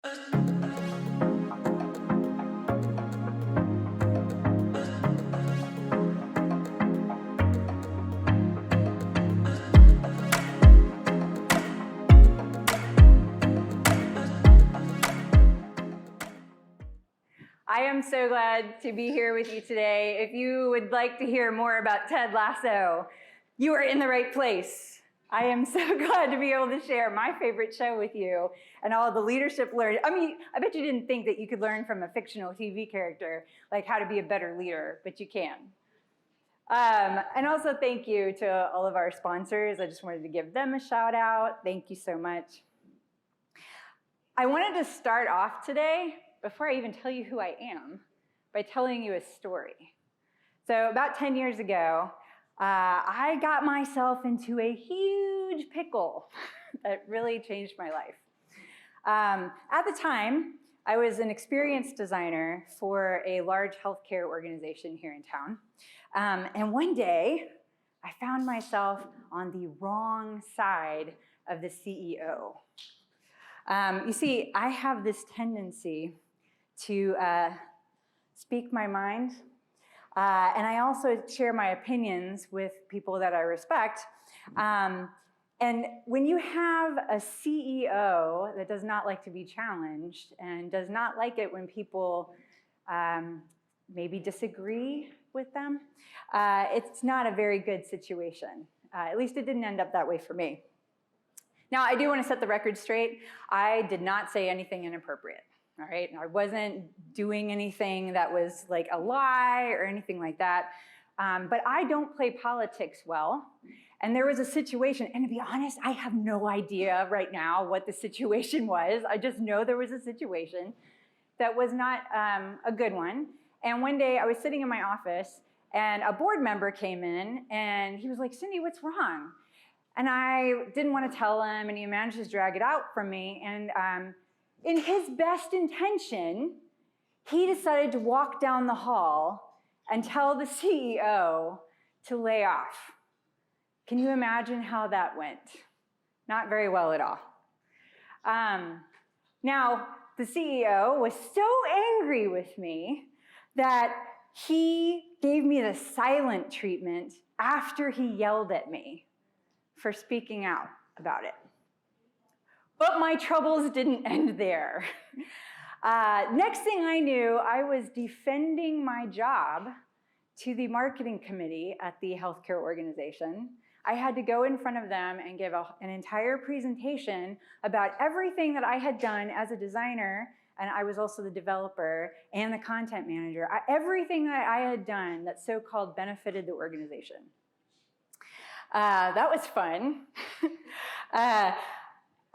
I am so glad to be here with you today. If you would like to hear more about Ted Lasso, you are in the right place. I am so glad to be able to share my favorite show with you and all the leadership learning. I mean, I bet you didn't think that you could learn from a fictional TV character like how to be a better leader, but you can. And also thank you to all of our sponsors. I just wanted to give them a shout out. Thank you so much. I wanted to start off today, before I even tell you who I am, by telling you a story. So about 10 years ago, I got myself into a huge pickle that really changed my life. At the time, I was an experienced designer for a large healthcare organization here in town. And one day, I found myself on the wrong side of the CEO. You see, I have this tendency to speak my mind, and I also share my opinions with people that I respect. And when you have a CEO that does not like to be challenged and does not like it when people maybe disagree with them, it's not a very good situation. At least it didn't end up that way for me. Now, I do want to set the record straight. I did not say anything inappropriate. All right, I wasn't doing anything that was like a lie or anything like that, but I don't play politics well, and there was a situation, and to be honest, I have no idea right now what the situation was. I just know there was a situation that was not a good one, and one day I was sitting in my office, and a board member came in, and he was like, "Cindy, what's wrong?" And I didn't want to tell him, and he managed to drag it out from me, and in his best intention, he decided to walk down the hall and tell the CEO to lay off. Can you imagine how that went? Not very well at all. Now, the CEO was so angry with me that he gave me the silent treatment after he yelled at me for speaking out about it. But my troubles didn't end there. Next thing I knew, I was defending my job to the marketing committee at the healthcare organization. I had to go in front of them and give an entire presentation about everything that I had done as a designer, and I was also the developer and the content manager, everything that I had done that so-called benefited the organization. That was fun.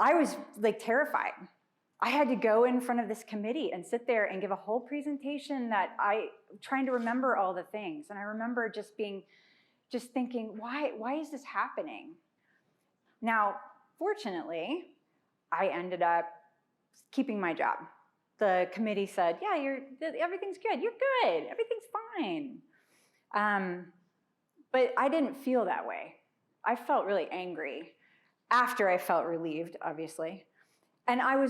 I was like terrified. I had to go in front of this committee and sit there and give a whole presentation trying to remember all the things. And I remember just thinking, why is this happening? Now, fortunately, I ended up keeping my job. The committee said, yeah, everything's good, you're good, everything's fine. But I didn't feel that way. I felt really angry. After I felt relieved, obviously. And I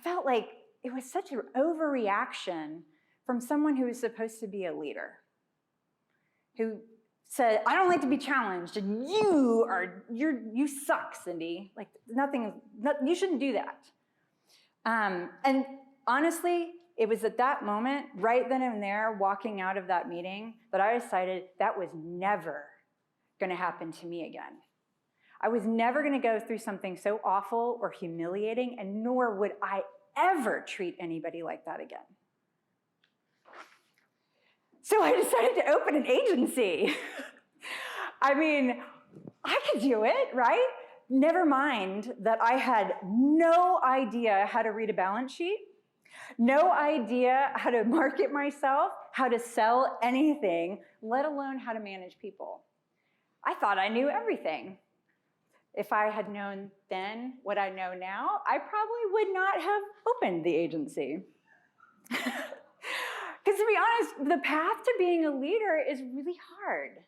felt like it was such an overreaction from someone who was supposed to be a leader, who said, I don't like to be challenged, and you suck, Cindy. Like you shouldn't do that. And honestly, it was at that moment, right then and there, walking out of that meeting, that I decided that was never gonna happen to me again. I was never going to go through something so awful or humiliating, and nor would I ever treat anybody like that again. So I decided to open an agency. I mean, I could do it, right? Never mind that I had no idea how to read a balance sheet, no idea how to market myself, how to sell anything, let alone how to manage people. I thought I knew everything. If I had known then what I know now, I probably would not have opened the agency. Because to be honest, the path to being a leader is really hard,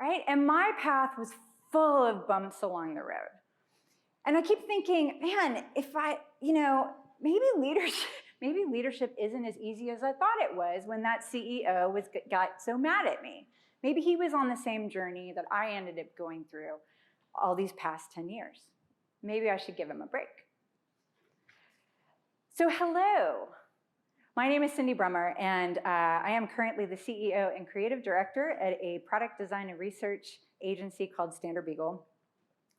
right? And my path was full of bumps along the road. And I keep thinking, man, if I, maybe leadership isn't as easy as I thought it was when that CEO got so mad at me. Maybe he was on the same journey that I ended up going through all these past 10 years. Maybe I should give him a break. So hello, my name is Cindy Brummer, and I am currently the CEO and creative director at a product design and research agency called Standard Beagle.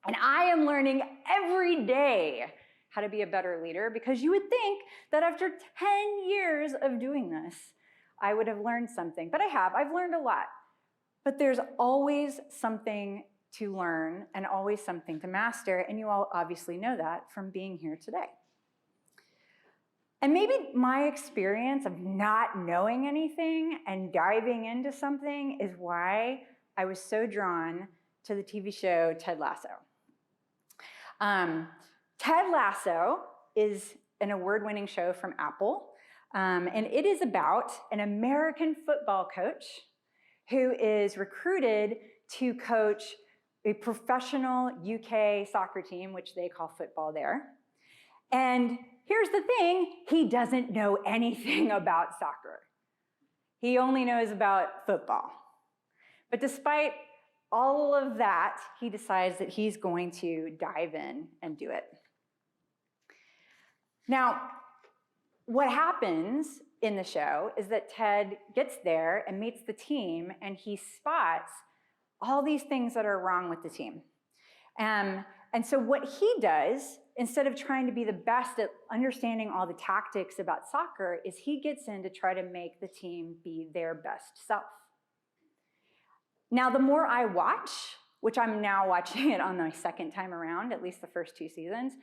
And I am learning every day how to be a better leader, because you would think that after 10 years of doing this, I would have learned something. But I've learned a lot. But there's always something to learn and always something to master, and you all obviously know that from being here today. And maybe my experience of not knowing anything and diving into something is why I was so drawn to the TV show Ted Lasso. Ted Lasso is an award-winning show from Apple, and it is about an American football coach who is recruited to coach a professional UK soccer team, which they call football there. And here's the thing, he doesn't know anything about soccer. He only knows about football. But despite all of that, he decides that he's going to dive in and do it. Now, what happens in the show is that Ted gets there and meets the team, and he spots all these things that are wrong with the team. And so what he does, instead of trying to be the best at understanding all the tactics about soccer, is he gets in to try to make the team be their best self. Now, the more I watch, which I'm now watching it on my second time around, at least the first 2 seasons,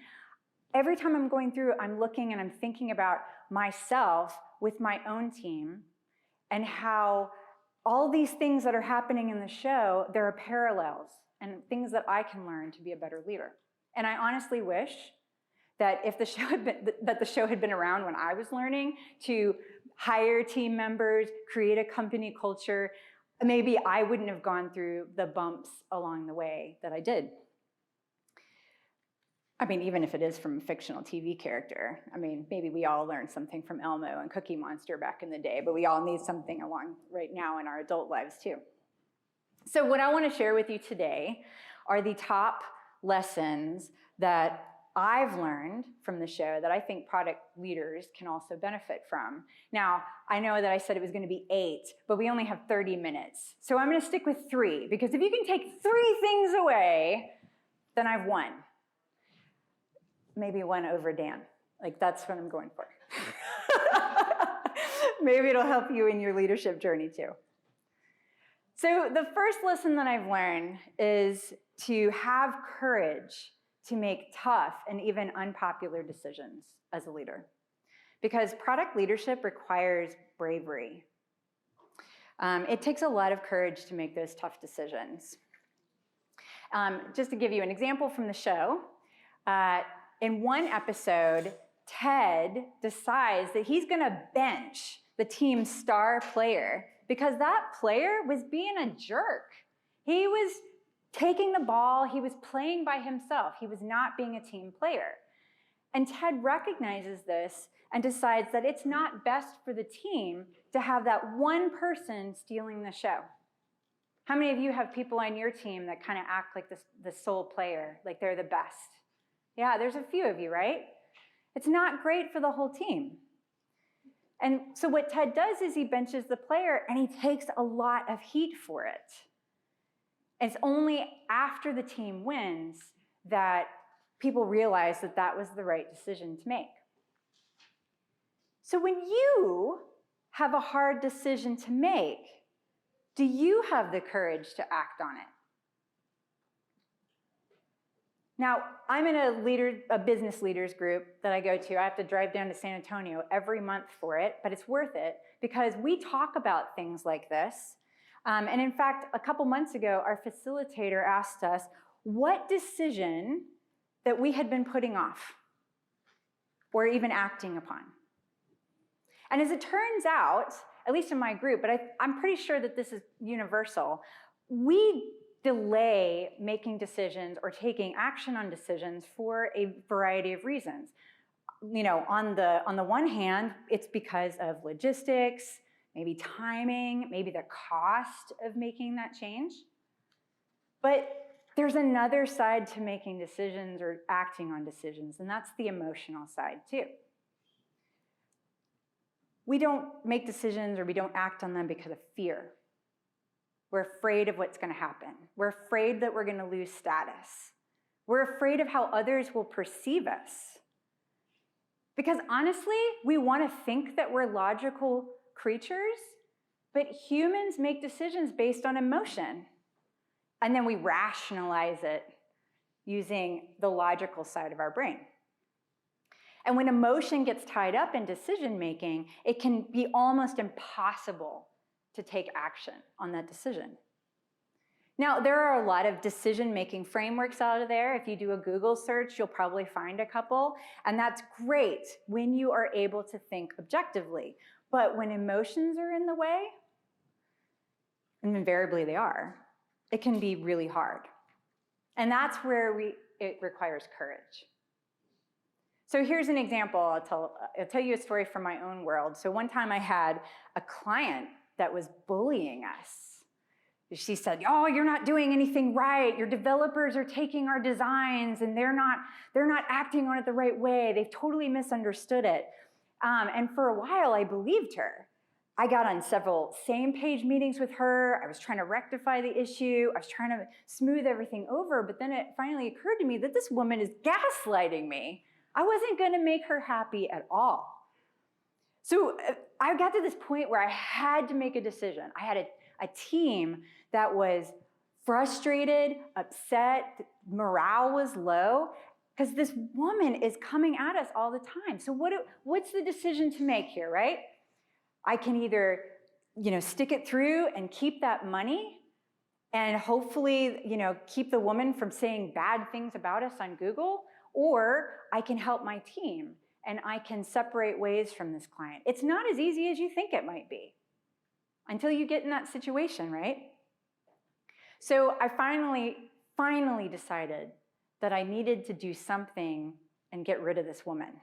every time I'm going through, I'm looking and I'm thinking about myself with my own team and how all these things that are happening in the show, there are parallels and things that I can learn to be a better leader. And I honestly wish that if the show had been around when I was learning to hire team members, create a company culture, maybe I wouldn't have gone through the bumps along the way that I did. I mean, even if it is from a fictional TV character, I mean, maybe we all learned something from Elmo and Cookie Monster back in the day, but we all need something along right now in our adult lives too. So what I want to share with you today are the top lessons that I've learned from the show that I think product leaders can also benefit from. Now, I know that I said it was going to be 8, but we only have 30 minutes. So I'm going to stick with 3, because if you can take 3 things away, then I've won. Maybe 1 over Dan. Like, that's what I'm going for. Maybe it'll help you in your leadership journey too. So the first lesson that I've learned is to have courage to make tough and even unpopular decisions as a leader. Because product leadership requires bravery. It takes a lot of courage to make those tough decisions. Just to give you an example from the show, in one episode, Ted decides that he's going to bench the team's star player because that player was being a jerk. He was taking the ball, he was playing by himself. He was not being a team player. And Ted recognizes this and decides that it's not best for the team to have that one person stealing the show. How many of you have people on your team that kind of act like the sole player, like they're the best? Yeah, there's a few of you, right? It's not great for the whole team. And so what Ted does is he benches the player and he takes a lot of heat for it. And it's only after the team wins that people realize that that was the right decision to make. So when you have a hard decision to make, do you have the courage to act on it? Now, I'm in a business leaders group that I go to. I have to drive down to San Antonio every month for it, but it's worth it because we talk about things like this. And in fact, a couple months ago, our facilitator asked us what decision that we had been putting off or even acting upon. And as it turns out, at least in my group, but I'm pretty sure that this is universal, we delay making decisions or taking action on decisions for a variety of reasons. on the one hand, it's because of logistics, maybe timing, maybe the cost of making that change. But there's another side to making decisions or acting on decisions, and that's the emotional side too. We don't make decisions or we don't act on them because of fear. We're afraid of what's going to happen. We're afraid that we're going to lose status. We're afraid of how others will perceive us. Because honestly, we want to think that we're logical creatures, but humans make decisions based on emotion. And then we rationalize it using the logical side of our brain. And when emotion gets tied up in decision making, it can be almost impossible to take action on that decision. Now, there are a lot of decision-making frameworks out there. If you do a Google search, you'll probably find a couple, and that's great when you are able to think objectively. But when emotions are in the way, and invariably they are, it can be really hard. And that's where it requires courage. So here's an example. I'll tell you a story from my own world. So one time I had a client that was bullying us. She said, "Oh, you're not doing anything right. Your developers are taking our designs and they're not acting on it the right way. They've totally misunderstood it." And for a while, I believed her. I got on several same-page meetings with her. I was trying to rectify the issue. I was trying to smooth everything over. But then it finally occurred to me that this woman is gaslighting me. I wasn't going to make her happy at all. So I got to this point where I had to make a decision. I had a team that was frustrated, upset, morale was low, because this woman is coming at us all the time. So what's the decision to make here, right? I can either, stick it through and keep that money and hopefully, keep the woman from saying bad things about us on Google, or I can help my team and I can separate ways from this client. It's not as easy as you think it might be until you get in that situation, right? So I finally decided that I needed to do something and get rid of this woman.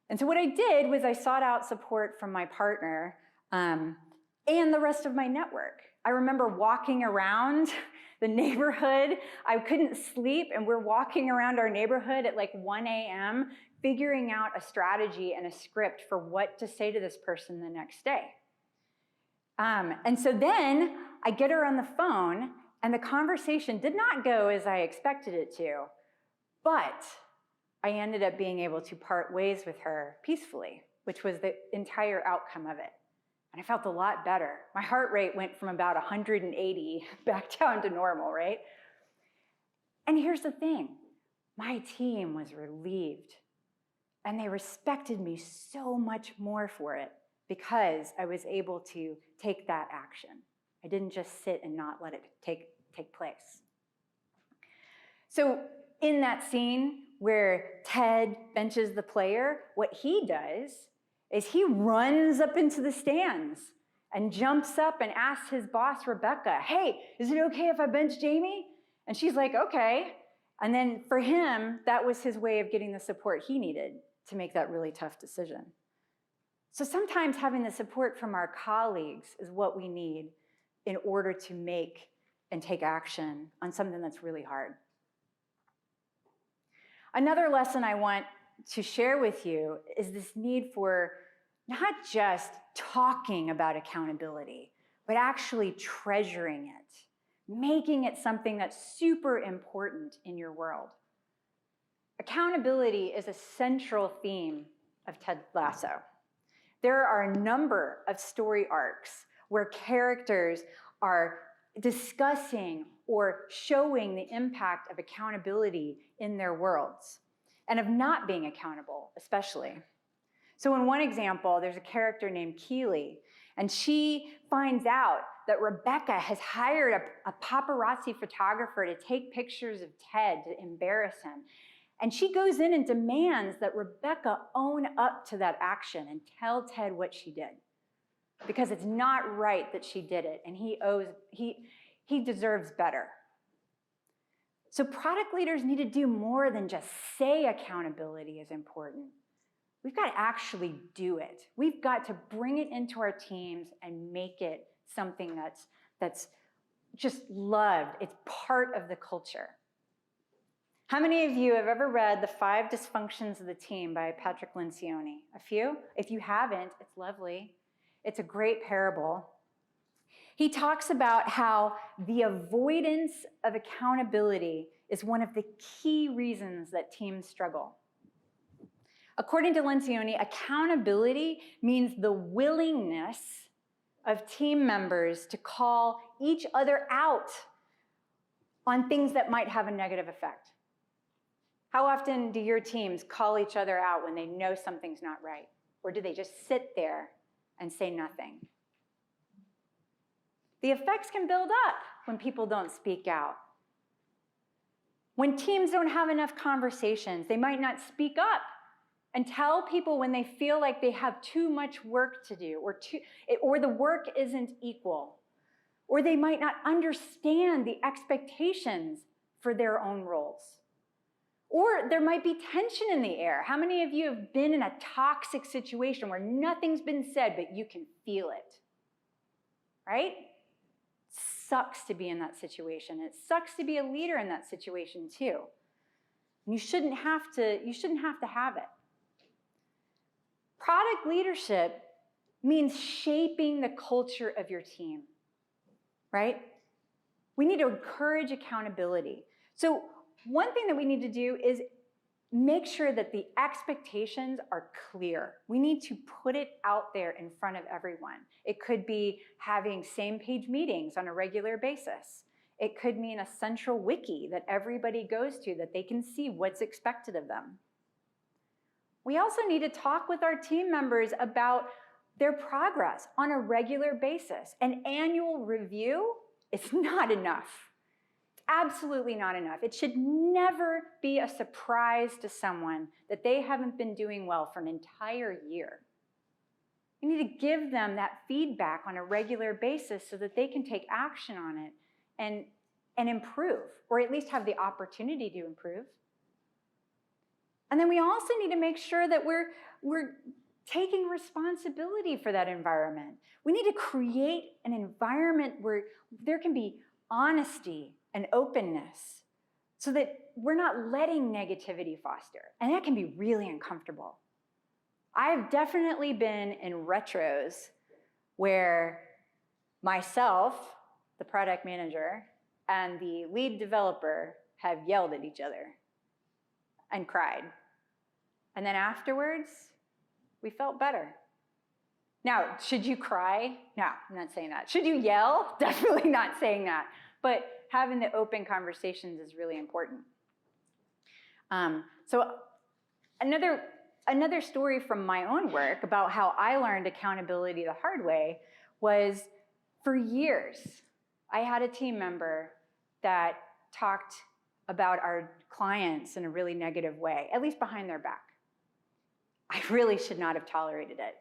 And so what I did was I sought out support from my partner and the rest of my network. I remember walking around the neighborhood. I couldn't sleep, and we're walking around our neighborhood at like 1 a.m., figuring out a strategy and a script for what to say to this person the next day. And so then I get her on the phone, and the conversation did not go as I expected it to, but I ended up being able to part ways with her peacefully, which was the entire outcome of it. And I felt a lot better. My heart rate went from about 180 back down to normal, right? And here's the thing. My team was relieved, and they respected me so much more for it because I was able to take that action. I didn't just sit and not let it take place. So in that scene where Ted benches the player, what he does is he runs up into the stands and jumps up and asks his boss, Rebecca, "Hey, is it okay if I bench Jamie?" And she's like, "Okay." And then for him, that was his way of getting the support he needed to make that really tough decision. So sometimes having the support from our colleagues is what we need in order to make and take action on something that's really hard. Another lesson I want to share with you is this need for not just talking about accountability, but actually treasuring it, making it something that's super important in your world. Accountability is a central theme of Ted Lasso. There are a number of story arcs where characters are discussing or showing the impact of accountability in their worlds, and of not being accountable, especially. So in one example, there's a character named Keely, and she finds out that Rebecca has hired a paparazzi photographer to take pictures of Ted to embarrass him. And she goes in and demands that Rebecca own up to that action and tell Ted what she did, because it's not right that she did it, and he deserves better. So product leaders need to do more than just say accountability is important. We've got to actually do it. We've got to bring it into our teams and make it something that's just loved. It's part of the culture. How many of you have ever read The 5 Dysfunctions of the Team by Patrick Lencioni? A few? If you haven't, it's lovely. It's a great parable. He talks about how the avoidance of accountability is one of the key reasons that teams struggle. According to Lencioni, accountability means the willingness of team members to call each other out on things that might have a negative effect. How often do your teams call each other out when they know something's not right? Or do they just sit there and say nothing? The effects can build up when people don't speak out. When teams don't have enough conversations, they might not speak up and tell people when they feel like they have too much work to do, or the work isn't equal, or they might not understand the expectations for their own roles. Or there might be tension in the air. How many of you have been in a toxic situation where nothing's been said, but you can feel it? Right? Sucks to be in that situation. It sucks to be a leader in that situation too. And you shouldn't have to have it. Product leadership means shaping the culture of your team, right? We need to encourage accountability. So one thing that we need to do is make sure that the expectations are clear. We need to put it out there in front of everyone. It could be having same-page meetings on a regular basis. It could mean a central wiki that everybody goes to that they can see what's expected of them. We also need to talk with our team members about their progress on a regular basis. An annual review is not enough. Absolutely not enough. It should never be a surprise to someone that they haven't been doing well for an entire year. You need to give them that feedback on a regular basis so that they can take action on it and improve, or at least have the opportunity to improve. And then we also need to make sure that we're taking responsibility for that environment. We need to create an environment where there can be honesty and openness so that we're not letting negativity foster. And that can be really uncomfortable. I've definitely been in retros where myself, the product manager, and the lead developer have yelled at each other and cried. And then afterwards, we felt better. Now, should you cry? No, I'm not saying that. Should you yell? Definitely not saying that. But having the open conversations is really important. So another story from my own work about how I learned accountability the hard way was, for years, I had a team member that talked about our clients in a really negative way, at least behind their back. I really should not have tolerated it.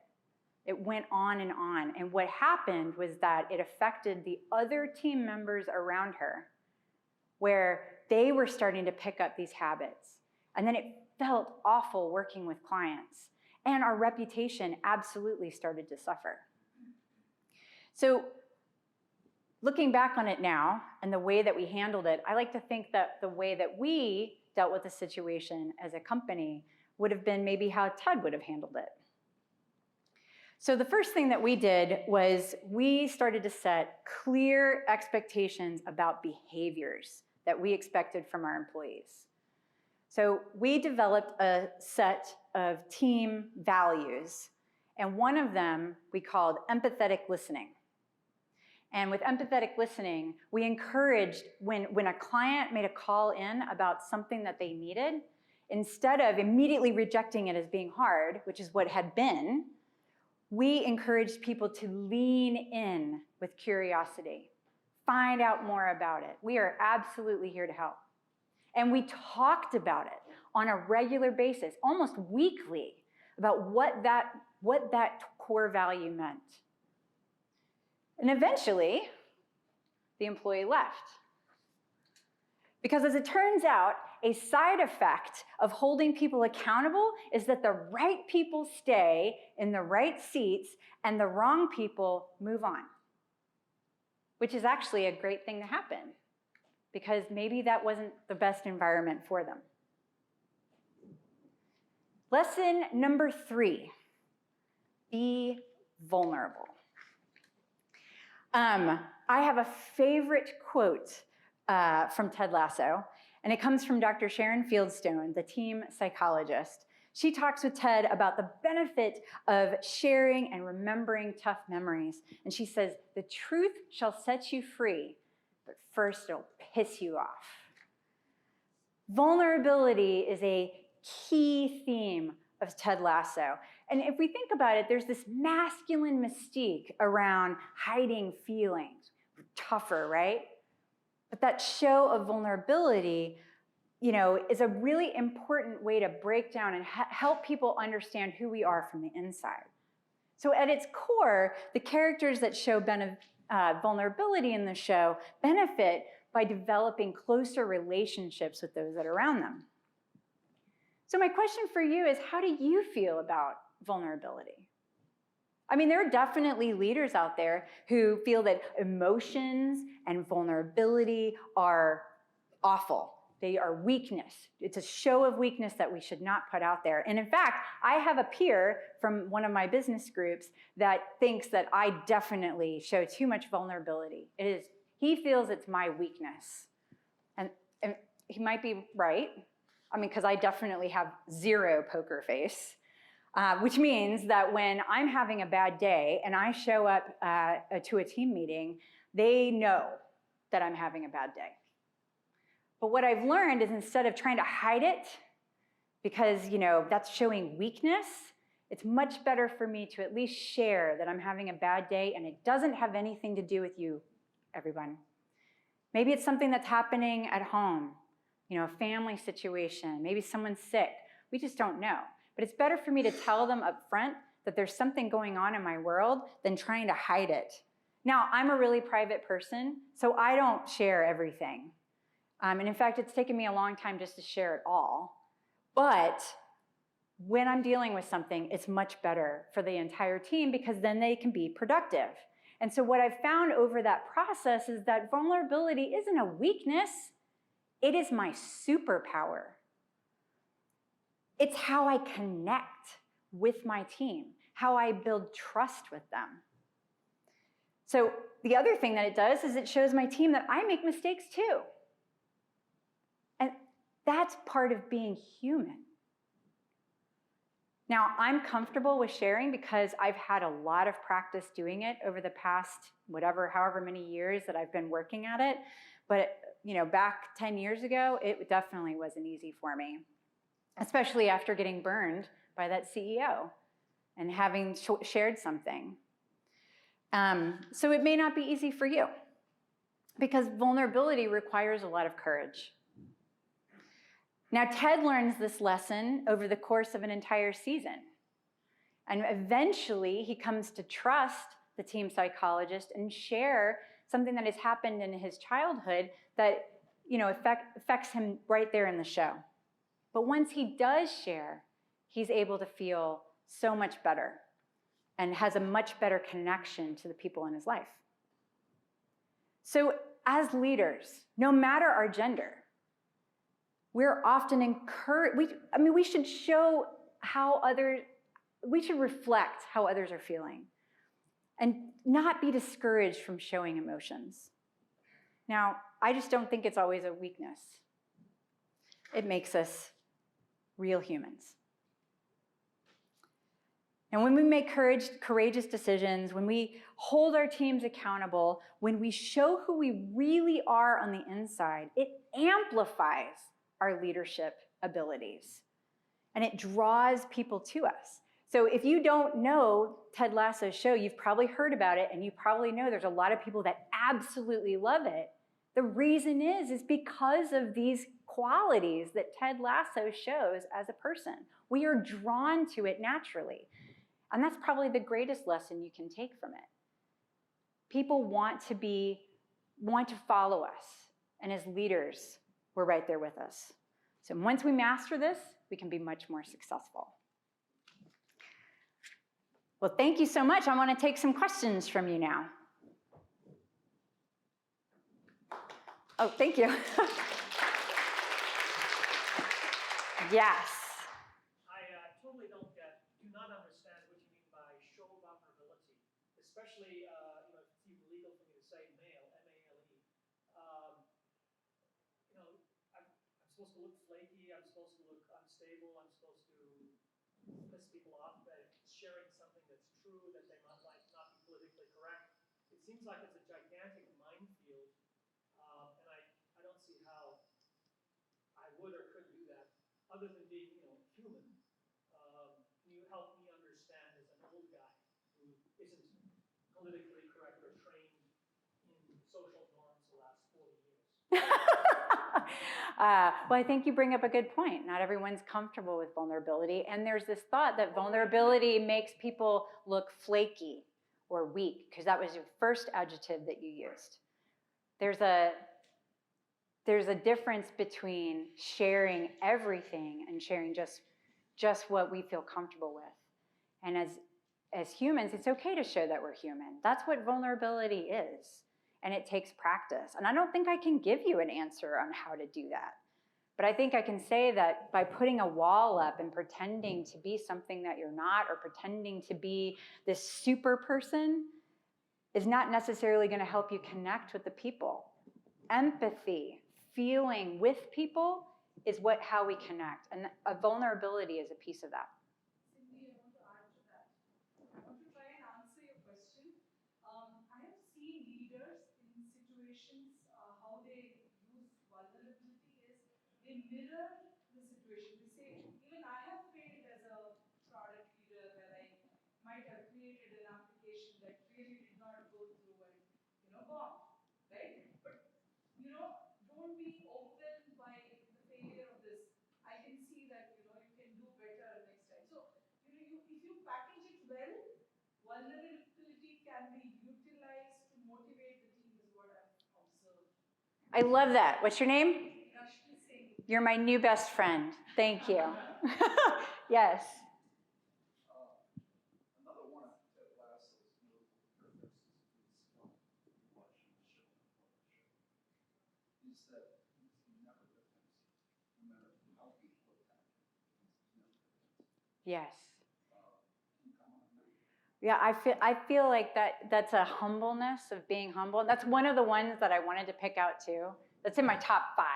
It went on, and what happened was that it affected the other team members around her, where they were starting to pick up these habits. And then it felt awful working with clients, and our reputation absolutely started to suffer. So looking back on it now, and the way that we handled it, I like to think that the way that we dealt with the situation as a company would have been maybe how Ted would have handled it. So the first thing that we did was we started to set clear expectations about behaviors that we expected from our employees. So we developed a set of team values, and one of them we called empathetic listening. And with empathetic listening, we encouraged when a client made a call in about something that they needed, instead of immediately rejecting it as being hard, which is what had been, we encouraged people to lean in with curiosity, find out more about it. We are absolutely here to help. And we talked about it on a regular basis, almost weekly, about what that core value meant. And eventually, the employee left. Because as it turns out, a side effect of holding people accountable is that the right people stay in the right seats and the wrong people move on, which is actually a great thing to happen because maybe that wasn't the best environment for them. Lesson number 3, be vulnerable. I have a favorite quote from Ted Lasso, and it comes from Dr. Sharon Fieldstone, the team psychologist. She talks with Ted about the benefit of sharing and remembering tough memories. And she says, the truth shall set you free, but first it'll piss you off. Vulnerability is a key theme of Ted Lasso. And if we think about it, there's this masculine mystique around hiding feelings. We're tougher, right? But that show of vulnerability, is a really important way to break down and help people understand who we are from the inside. So at its core, the characters that show vulnerability in the show benefit by developing closer relationships with those that are around them. So my question for you is, how do you feel about vulnerability? I mean, there are definitely leaders out there who feel that emotions and vulnerability are awful. They are weakness. It's a show of weakness that we should not put out there. And in fact, I have a peer from one of my business groups that thinks that I definitely show too much vulnerability. He feels it's my weakness. And he might be right. I mean, because I definitely have zero poker face. Which means that when I'm having a bad day and I show up to a team meeting, they know that I'm having a bad day. But what I've learned is instead of trying to hide it, because that's showing weakness, it's much better for me to at least share that I'm having a bad day, and it doesn't have anything to do with you, everyone. Maybe it's something that's happening at home, a family situation, maybe someone's sick. We just don't know. But it's better for me to tell them up front that there's something going on in my world than trying to hide it. Now, I'm a really private person, so I don't share everything. And in fact, it's taken me a long time just to share it all. But when I'm dealing with something, it's much better for the entire team because then they can be productive. And so what I've found over that process is that vulnerability isn't a weakness. It is my superpower. It's how I connect with my team, how I build trust with them. So the other thing that it does is it shows my team that I make mistakes too. And that's part of being human. Now, I'm comfortable with sharing because I've had a lot of practice doing it over the past however many years that I've been working at it. But back 10 years ago, it definitely wasn't easy for me, especially after getting burned by that CEO and having shared something. So it may not be easy for you because vulnerability requires a lot of courage. Now, Ted learns this lesson over the course of an entire season. And eventually, he comes to trust the team psychologist and share something that has happened in his childhood that affects him right there in the show. But once he does share, he's able to feel so much better and has a much better connection to the people in his life. So as leaders, no matter our gender, we're often encouraged, we should show we should reflect how others are feeling and not be discouraged from showing emotions. Now, I just don't think it's always a weakness. It makes us real humans. And when we make courageous decisions, when we hold our teams accountable, when we show who we really are on the inside, it amplifies our leadership abilities. And it draws people to us. So if you don't know Ted Lasso's show, you've probably heard about it, and you probably know there's a lot of people that absolutely love it. The reason is because of these qualities that Ted Lasso shows as a person. We are drawn to it naturally. And that's probably the greatest lesson you can take from it. People want to follow us. And as leaders, we're right there with us. So once we master this, we can be much more successful. Well, thank you so much. I want to take some questions from you now. Oh, thank you. Yes. I totally do not understand what you mean by show vulnerability, especially if it's even legal for me to say male, M-A-L-E. I'm supposed to look flaky. I'm supposed to look unstable. I'm supposed to piss people off by sharing something that's true that they might not be politically correct. It seems like it's a gigantic minefield, and I don't see how I would or could do that, other than being, human. Can you help me understand, as an old guy who isn't politically correct or trained in social norms the last 40 years? Well, I think you bring up a good point. Not everyone's comfortable with vulnerability, and there's this thought that vulnerability makes people look flaky or weak, because that was your first adjective that you used. There's a difference between sharing everything and sharing just what we feel comfortable with. And as humans, it's okay to show that we're human. That's what vulnerability is. And it takes practice. And I don't think I can give you an answer on how to do that. But I think I can say that by putting a wall up and pretending to be something that you're not, or pretending to be this super person, is not necessarily going to help you connect with the people. Empathy, feeling with people is how we connect. And a vulnerability is a piece of that. Cindy, I want to add to that. I want to try and answer your question. I have seen leaders in situations, how they use vulnerability is they mirror the situation. They say, even I have failed as a product leader where I might have created an application that really did not go through and, bombed, right? But, don't be overwhelmed by the failure of this. I can see that, you can do better next time. So, if you package it well, vulnerability can be utilized to motivate the team, is what I've observed. I love that. What's your name? Rashmi Singh. You're my new best friend. Thank you. Yes. Another one of Ted Lasso's notable characteristics is watching the show, is that he's never defensive. No matter how people attack him, he's never defensive. Yes. Can you comment on that? Yeah, I feel like that's a humbleness of being humble. That's one of the ones that I wanted to pick out too. That's in my top 5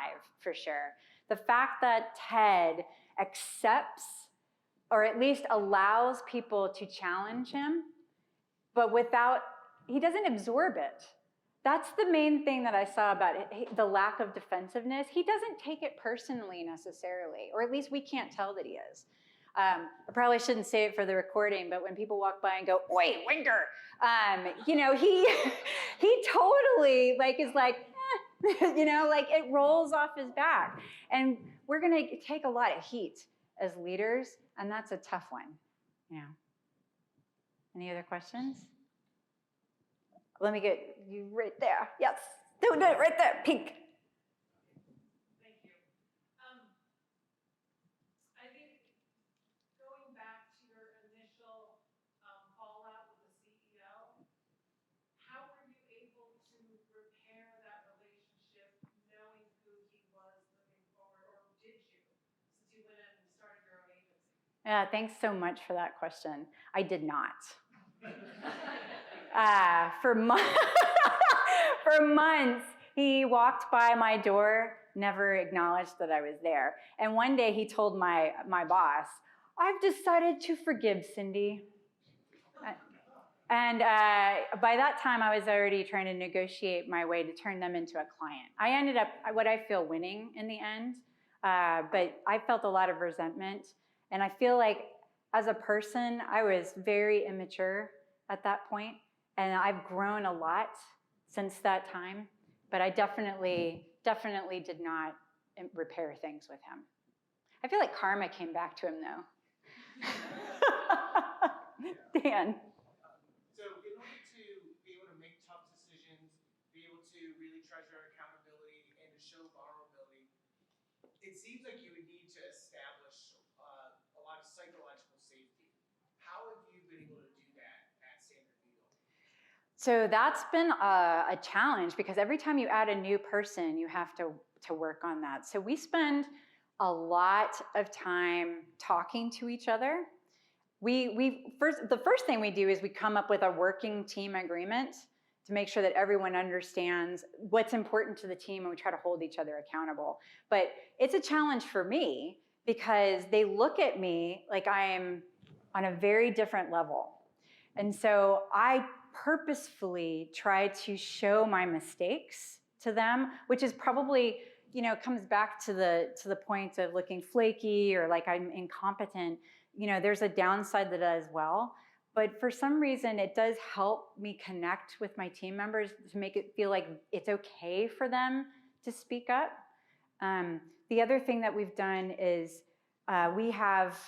for sure. The fact that Ted accepts, or at least allows people to challenge him, but he doesn't absorb it. That's the main thing that I saw about it, the lack of defensiveness. He doesn't take it personally necessarily, or at least we can't tell that he is. I probably shouldn't say it for the recording, but when people walk by and go, "Oi, Winker," he totally is like, it rolls off his back. And we're gonna take a lot of heat as leaders, and that's a tough one. Any other questions? Let me get you right there. Yes, do it right there, pink. Thank you. I think going back to your initial fallout with the CEO, how were you able to repair that relationship knowing who he was moving forward, or did you, since you went in and started your own agency? Yeah, thanks so much for that question. I did not. For months, he walked by my door, never acknowledged that I was there. And one day he told my boss, "I've decided to forgive Cindy." And by that time, I was already trying to negotiate my way to turn them into a client. I ended up, what I feel, winning in the end. But I felt a lot of resentment. And I feel like as a person, I was very immature at that point. And I've grown a lot since that time. But I definitely did not repair things with him. I feel like karma came back to him, though. Dan. So in order to be able to make tough decisions, be able to really treasure accountability and to show vulnerability, seems like you would need to establish a lot of psychological safety. How have you been able to do that at Standard Beagle? So that's been a challenge because every time you add a new person, you have to work on that. So we spend a lot of time talking to each other. The first thing we do is we come up with a working team agreement to make sure that everyone understands what's important to the team, and we try to hold each other accountable. But it's a challenge for me because they look at me like I am on a very different level. And so I purposefully try to show my mistakes to them, which is probably, comes back to the point of looking flaky or like I'm incompetent. There's a downside to that as well. But for some reason, it does help me connect with my team members to make it feel like it's okay for them to speak up. The other thing that we've done is we have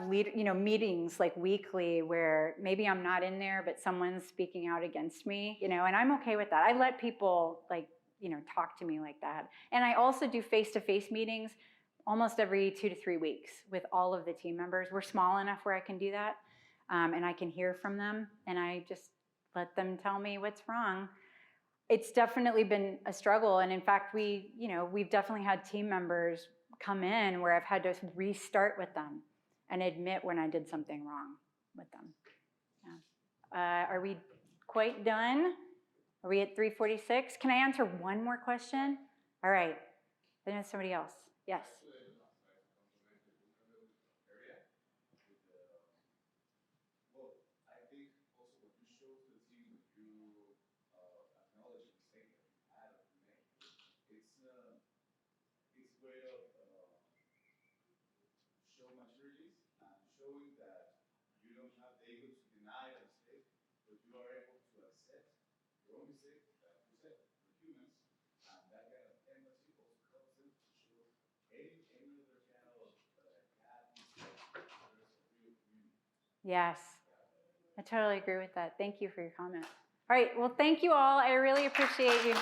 meetings like weekly where maybe I'm not in there, but someone's speaking out against me, and I'm okay with that. I let people talk to me like that. And I also do face-to-face meetings almost every 2 to 3 weeks with all of the team members. We're small enough where I can do that. And I can hear from them, and I just let them tell me what's wrong. It's definitely been a struggle, and in fact, we've definitely had team members come in where I've had to restart with them and admit when I did something wrong with them. Yeah. Are we quite done? Are we at 3:46? Can I answer one more question? All right. Then there's somebody else. Yes. Show maturities and showing that you don't have the ego to deny a mistake, but you are able to accept your own mistake, that you said, we're humans, and that kind of empathy also helps them to show any other kind of bad mistake to the rest of your community. Yes, I totally agree with that. Thank you for your comment. All right, well, thank you all. I really appreciate you.